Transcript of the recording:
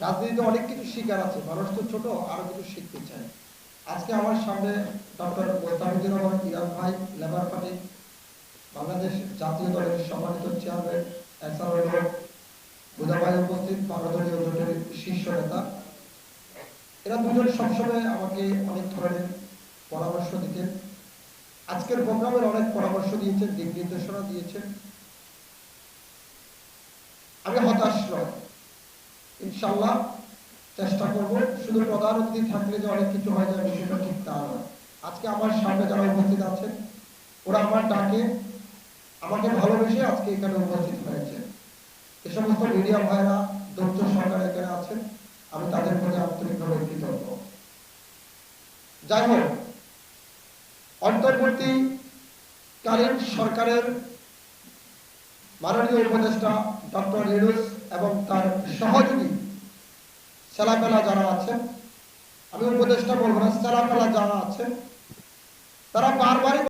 রাজনীতিতে অনেক কিছু শিকার আছে, মানুষ তো ছোট, আরো কিছু শিখতে চায়। আজকে আমার সামনে ডক্টর মোস্তাফিজুর রহমান ইরান ভাই, লেবার পার্টি বাংলাদেশ জাতীয় দলের সম্মানিত চেয়ারম্যান, এছাড়াও বুধা ভাই উপস্থিত, বাংলাদেশীয় জোটের শীর্ষ নেতা। এরা দুজন সবসময় আমাকে অনেক ধরনের পরামর্শ দিতেন। আজকের প্রোগ্রামের অনেক পরামর্শ দিয়েছেন, দিক নির্দেশনা দিয়েছেন। আমি হতাশ নয়, ইনশাল্লাহ চেষ্টা করব। শুধু প্রধান অতিথি থাকলে যে অনেক কিছু হয়ে যায় বিষয়টা ঠিক তা নয়। আজকে আমার সামনে যারা উপস্থিত আছেন, ওরা আমার ডাকে আমাকে ভালোবেসে আজকে এখানে উপস্থিত হয়েছে। এ সমস্ত মিডিয়া ভাইরা, দক্ষ সরকার এখানে আছেন, আমি তাদের প্রতি আন্তরিকভাবে কৃতজ্ঞ। যাই হোক, অন্তর্বর্তীকালীন সরকারের মাননীয় উপদেষ্টা ডক্টর ইউনূস এবং তার সহযোগী ছেলাপেলা যারা আছেন, আমি উপদেষ্টা বলবো না, ছেলাপেলা যারা আছেন, তারা বারবারই